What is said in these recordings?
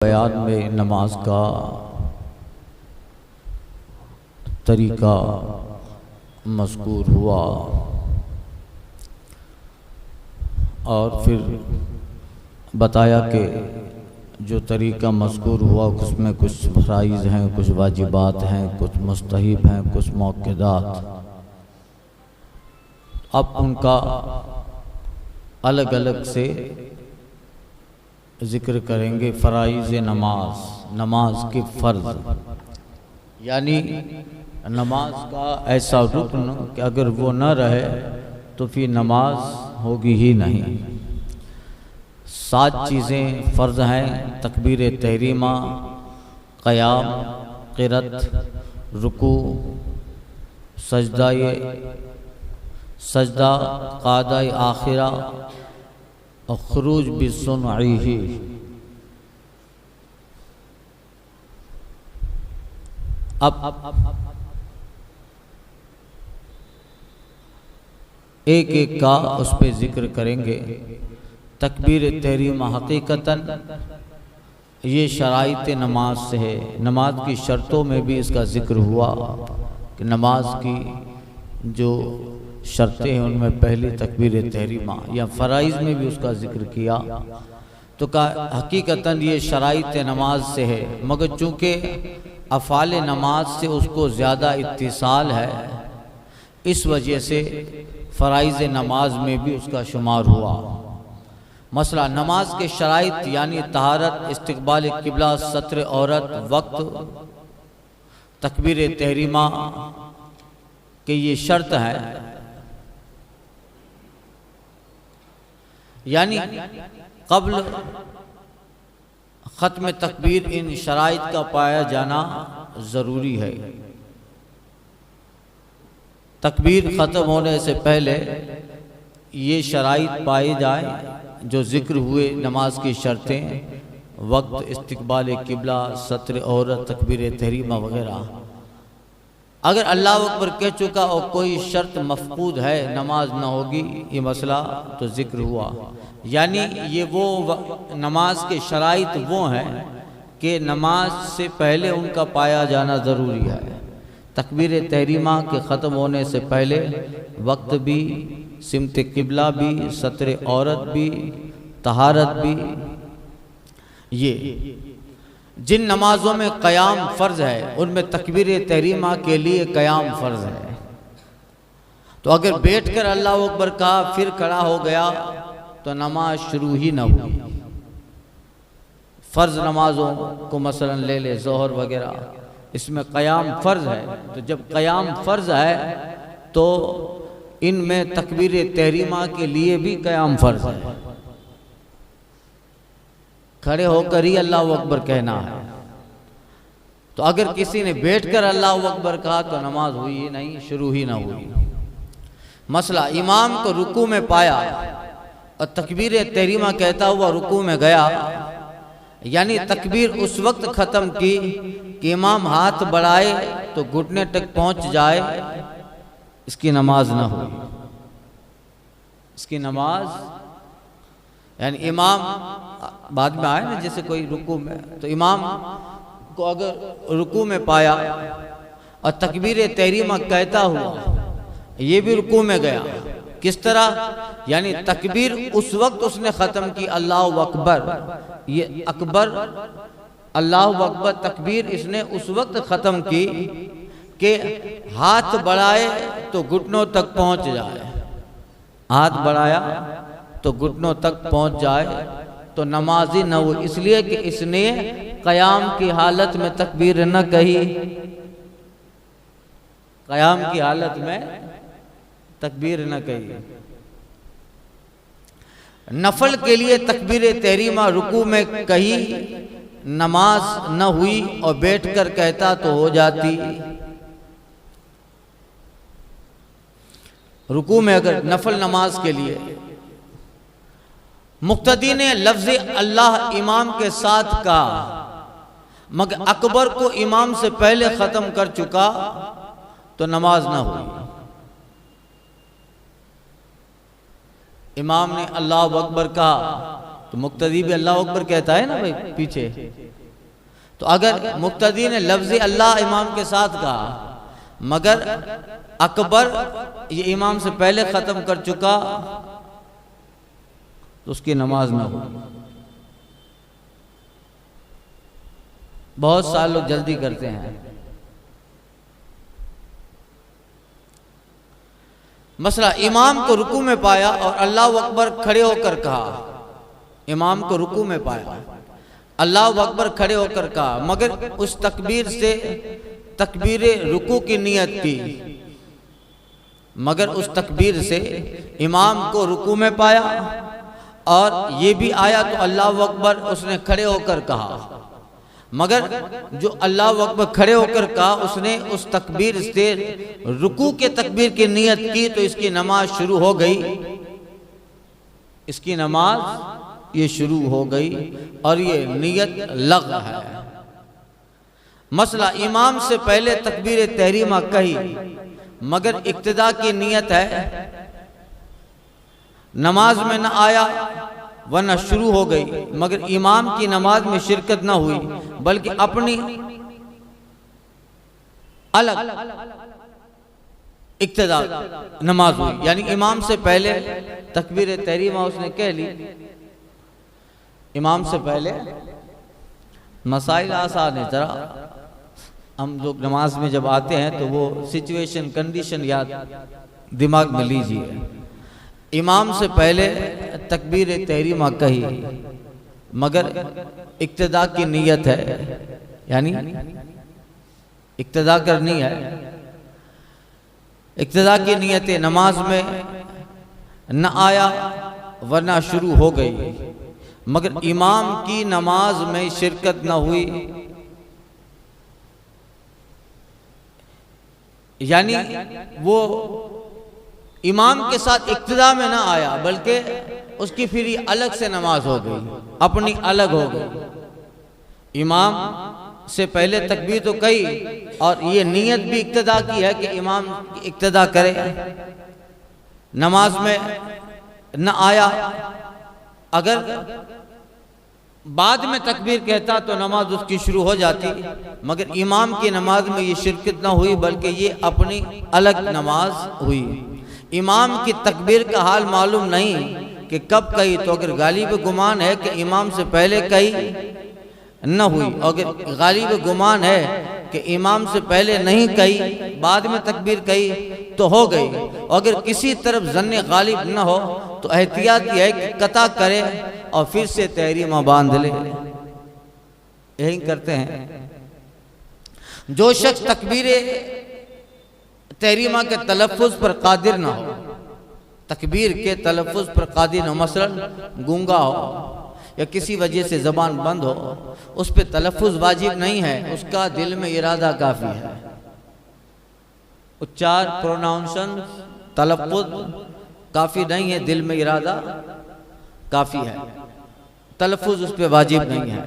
बयान में नमाज का तरीका मज़कूर हुआ और फिर बताया कि जो तरीका मज़कूर हुआ उसमें कुछ फ़राइज़ हैं, कुछ वाजिबात हैं, कुछ मुस्तहिब हैं, कुछ मौक़िदात। अब उनका अलग अलग से ज़िक्र करेंगे। फ़राइज़ नमाज के फ़र्ज़, यानी नमाज का ऐसा रुकन कि अगर वो न रहे तो फिर नमाज होगी ही नहीं। 7 चीज़ें फ़र्ज़ हैं: तकबीर तहरीमा, क़याम, क़िरत, रुकू, सजदा, क़ादा आखिरा और खुरूज बिसुनइही। अब एक एक का उस पे ज़िक्र करेंगे। तकबीर तहरीमा हकीकतन ये शराइत नमाज से है। नमाज की शर्तों में भी इसका ज़िक्र हुआ कि नमाज की जो शर्तें हैं उनमें पहली तकबीर तहरीमा, या फ़राइज़ में भी उसका ज़िक्र किया। तो कहा हकीकतन ये शराइत नमाज से है, मगर चूँकि अफ़ाल नमाज से उसको ज़्यादा इत्तिसाल है, इस वजह से फ़राइज़ नमाज में भी उसका शुमार हुआ। मसला नमाज के शराइत यानी तहारत, इस्तिक़बाल क़िबला, सत्र औरत, वक्त, तकबीर तहरीमा के ये शर्त है। यानी क़ब्ल ख़त्म तकबीर इन शराइत का पाया जाना ज़रूरी है। तकबीर ख़त्म होने से पहले ये शराइत पाए जाए जो ज़िक्र हुए नमाज की शर्तें, वक्त, इस्तिक़बाल क़िबला, सत्र औरत, तकबीर तहरीमा वगैरह। अगर अल्लाह अकबर कह चुका और कोई शर्त मफ़कूद है, नमाज न होगी, ये मसला तो ज़िक्र हुआ। यानी ये वो नमाज के शराइत वो हैं कि नमाज से पहले उनका पाया जाना ज़रूरी है। तकबीर तहरीमा के ख़त्म होने से पहले वक्त भी, सिमत क़िबला भी, सत्र औरत भी, तहारत भी। ये जिन नमाज़ों में क़याम फ़र्ज़ है उनमें तकबीर तहरीमा के लिए क़याम फ़र्ज़ है। तो अगर बैठकर अल्लाह अकबर कहा फिर खड़ा हो गया तो नमाज शुरू ही न हुई। फ़र्ज़ नमाज़ों को मसलन ले ले, ज़ोहर वगैरह, इसमें क़याम फ़र्ज़ है। तो जब क़याम फ़र्ज़ है तो इनमें तकबीर तहरीमा के लिए भी क़याम फ़र्ज़ है। खड़े होकर ही अल्लाह अकबर कहना है। तो अगर किसी ने बैठकर अल्लाह अकबर कहा तो नमाज हुई ही नहीं, शुरू ही ना हुई। मसला इमाम को रुकू में पाया और तकबीर तहरीमा कहता हुआ रुकू में गया, यानी तकबीर उस वक्त ख़त्म की कि इमाम हाथ बढ़ाए तो घुटने तक पहुंच जाए, इसकी नमाज ना हुई। इसकी नमाज यानी इमाम बाद में आए ना, जैसे कोई रुकू में, तो इमाम को अगर रुकू में पाया और तकबीर तहरीमा कहता हुआ ये भी रुकू में गया, किस तरह? यानी तकबीर उस वक्त उसने ख़त्म की, अल्लाह अकबर, ये अकबर, अल्लाह अकबर तकबीर इसने उस वक्त ख़त्म की कि हाथ बढ़ाए तो घुटनों तक पहुंच जाए। हाथ बढ़ाया तो घुटनों तक पहुंच जाए तो नमाजी न हो, इसलिए कि इसने क़याम की हालत में तकबीर न कही। क़याम की हालत में तकबीर न कही। नफल के लिए तकबीर तहरीमा रुकू में कही, नमाज न हुई, और बैठकर कहता तो हो जाती। रुकू में अगर नफल नमाज के लिए मुक्तदी ने लफ्ज़ अल्लाह इमाम के साथ कहा, मगर अकबर को इमाम से पहले ख़त्म कर चुका, तो नमाज ना हुई। इमाम ने अल्लाह अकबर कहा तो मुक्तदी भी अल्लाह अकबर कहता है ना भाई पीछे। तो अगर मुक्तदी ने लफ्ज़ अल्लाह इमाम के साथ कहा मगर अकबर ये इमाम से पहले ख़त्म कर चुका तो उसकी नमाज ना हो। बहुत सारे लोग जल्दी करते हैं। मसला इमाम को रुकू में पाया और अल्लाह अकबर खड़े होकर कहा, इमाम को रुकू में पाया, अल्लाह अकबर खड़े होकर कहा, मगर उस तकबीर से तकबीर रुकू की नियत की, मगर उस तकबीर से इमाम को रुकू में पाया और ये भी आया तो अल्लाह अकबर उसने खड़े होकर कहा, मगर जो अल्लाह अकबर खड़े होकर कहा उसने उस तकबीर से रुकू के तकबीर की नियत की तो इसकी नमाज शुरू हो गई, इसकी नमाज ये शुरू हो गई और ये नियत लग है। मसला इमाम से पहले तकबीर तहरीमा कही मगर इक्तिदा की नियत है, नमाज में न आया वरना शुरू हो गई, मगर इमाम की नमाज में शिरकत न हुई बल्कि अपनी अलग इक्तिदा नमाज हुई, यानी इमाम से पहले तकबीर तहरीमा उसने कह ली। इमाम से पहले मसाइल आसान है, जरा हम लोग नमाज में जब आते हैं तो वो सिचुएशन कंडीशन याद दिमाग में लीजिए। इमाम से पहले तकबीर तहरीमा कही मगर इक्तिदा की नियत है, यानी इक्तिदा करनी है, इक्तिदा की नियत नमाज में न आया वरना शुरू हो गई, मगर इमाम की नमाज में शिरकत न हुई, यानी वो इमाम के साथ इक्तिदा में ना आया बल्कि उसकी फिर अलग से नमाज हो गई, अपनी अलग हो गई। इमाम से पहले तकबीर तो कही और ये नियत भी इक्तिदा की है कि इमाम इक्तिदा करे, नमाज में न आया, अगर बाद में तकबीर कहता तो नमाज उसकी शुरू हो जाती, मगर इमाम की नमाज में ये शिरकत ना हुई बल्कि ये अपनी अलग नमाज हुई। इमाम की तकबीर का हाल मालूम नहीं कि कब कही, तो अगर गालिब गुमान है कि इमाम से पहले कही न हुई, अगर गालिब गुमान है कि इमाम से पहले नहीं कही बाद में तकबीर कही तो हो गई, अगर किसी तरफ जन्ने गालिब न हो तो एहतियात यह है कि कता करे और फिर से तहरीमा बांध ले। यही करते हैं। जो शख्स तकबीर तहरीमा के तलफ़ुज़ पर कादिर ना हो, तकबीर के तलफ़ुज़ पर कादिर न हो, मसलन गूंगा हो या किसी वजह से ज़बान बंद हो, उस पर तलफ़ुज़ वाजिब नहीं है, उसका दिल में इरादा काफ़ी है। उच्चार प्रोनाउंसन तलफ़ुज़ काफ़ी नहीं है, दिल में इरादा काफ़ी है, तलफ़ुज़ उस पर वाजिब नहीं है।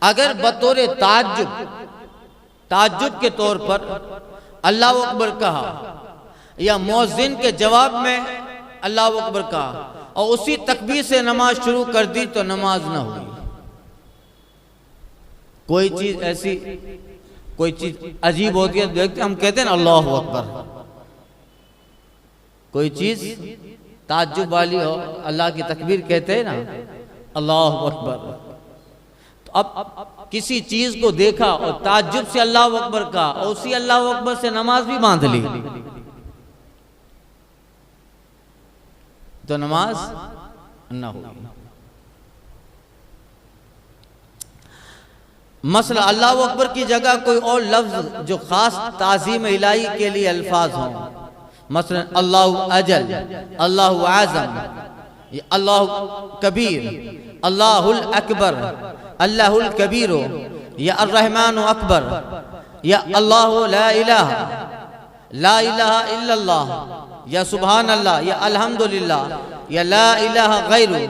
अगर बतौर ताज्जुब के तौर पर अल्लाह अकबर कहा या मुअज्जिन के जवाब में अल्लाह अकबर कहा और उसी तकबीर से नमाज शुरू कर दी तो नमाज ना हुई। कोई चीज ऐसी कोई चीज अजीब होती है, देखते हम कहते हैं ना अल्लाह अकबर, कोई चीज ताज्जुब वाली हो अल्लाह की तकबीर कहते हैं ना अल्लाह अकबर। तो अब किसी चीज को देखा और ताज्जुब से अल्लाह अकबर का और उसी अल्लाह अकबर से नमाज भी बांध ली तो नमाज न हुई। मसला अल्लाह अकबर की जगह कोई और लफ्ज जो खास ताज़ीम इलाही के लिए अल्फाज हों, मसलन अल्लाह अजल, अल्लाह आज़म, अल्लाह कबीर, अल्लाहुल अकबर, अल्लाहुल कबीर या अर्रहमान अकबर या अल्लाह ला इलाहा इल्लल्लाह या सुभान अल्लाह या अल्हम्दुलिल्लाह या ला इलाहा गैरु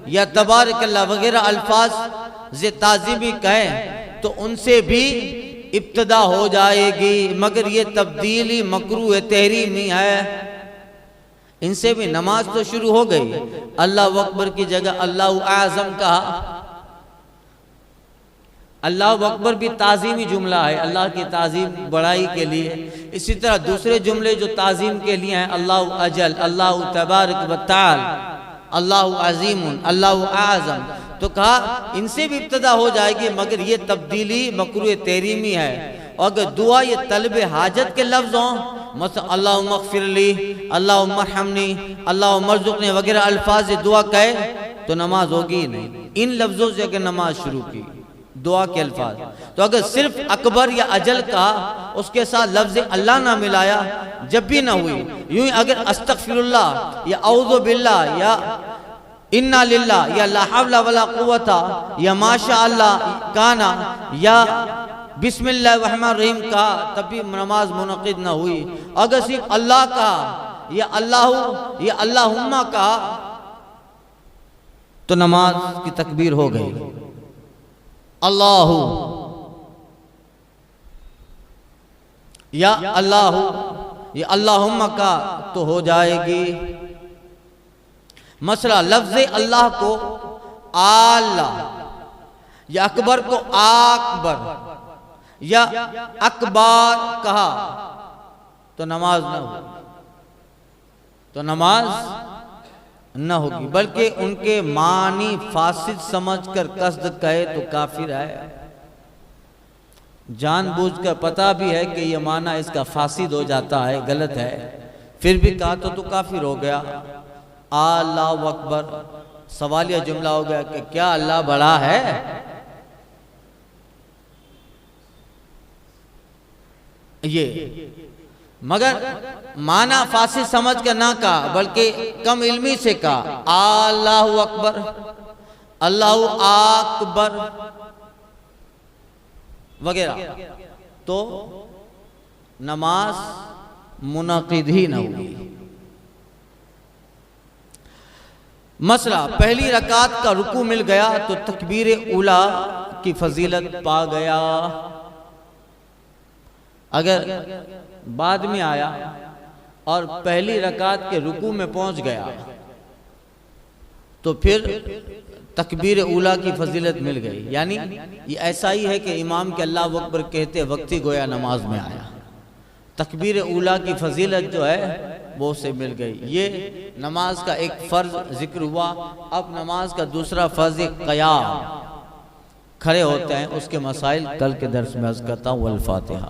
या तबारकल्लाह वगैरह अल्फाज जे ताज़ीमी कहें तो उनसे भी इब्तिदा हो जाएगी, मगर ये तब्दीली मकरूह तहरीमी है, इनसे भी नमाज तो शुरू हो गई। अल्लाह अकबर की जगह अल्लाह आज़म कहा। अल्लाह अकबर भी ताज़ीमी जुमला है, अल्लाह की ताज़ीम बड़ाई के लिए। इसी तरह दूसरे जुमले जो ताज़ीम के लिए हैं, अल्लाह अजल, अल्लाह तबारक व तआल, अल्लाह अज़ीमुन, अल्लाह आज़म, तो कहा इनसे भी इब्तदा हो जाएगी, मगर ये तब्दीली मकरूह तहरीमी है। और अगर दुआ ये तलब हाजत के लफ्ज़ हों, मतलब अल्लाह मग़फ़िरली, अल्लाह मरहमनी, अल्लाह मरज़ुक़नी वगैरह अल्फाज दुआ कहे तो नमाज होगी ही नहीं। इन लफ्ज़ों से अगर नमाज शुरू की, दुआ के अल्फाज, तो अगर सिर्फ अकबर या अजल कहा, उसके साथ लफ्ज़ अल्लाह ना मिलाया, जब भी ना हुई, यूं ही अगर अस्तग़फ़िरुल्लाह या औज़ु बिल्लाह या इन्ना लिल्लाह या ला हव्ला वला कुव्वता या माशा अल्लाह काना या बिस्मिल्लाहिर रहमानिर रहीम कहा, तब भी नमाज मुनक़िद ना हुई। अगर सिर्फ अल्लाह कहा या अल्लाह या अल्लाहुम्मा कहा तो नमाज की तकबीर हो गई। अल्लाहु या अल्लाहु या अल्लाहुम्मा का तो हो जाएगी। मसला लफ्ज़ अल्लाह को आला या अकबर को आकबर या अकबार कहा तो नमाज न हो, तो नमाज न होगी, बल्कि उनके मानी फासिद समझकर कसद कहे तो काफिर है। जानबूझकर पता भी है कि यह माना इसका फासिद हो जाता है, गलत है, फिर भी कहा तो काफिर हो गया। अल्लाहु अकबर सवालिया जुमला हो गया कि क्या अल्लाह बड़ा है? ये मगर माना फासिद समझ कर ना कहा, बल्कि कम इल्मी से कहा अल्लाहु अकबर, अल्लाहु अकबर वगैरह, तो नमाज मुनक़िद ही न हुई। मसला पहली रकात का रुकू मिल गया तो तकबीर उला की फजीलत पा गया। अगर बाद में आया और पहली रकात के रुकू में पहुंच गया तो फिर तकबीर उला की फजीलत मिल गई। यानी ये ऐसा ही है कि इमाम के अल्लाहु अकबर कहते वक्त ही गोया नमाज में आया, तकबीर उला की फजीलत जो है वो से मिल गई। ये नमाज का एक फ़र्ज जिक्र हुआ। अब नमाज का दूसरा फ़र्ज क़याम, खड़े होते हैं, उसके मसाइल कल के दर्स में अर्ज़ करता हूँ। अल फातिहा।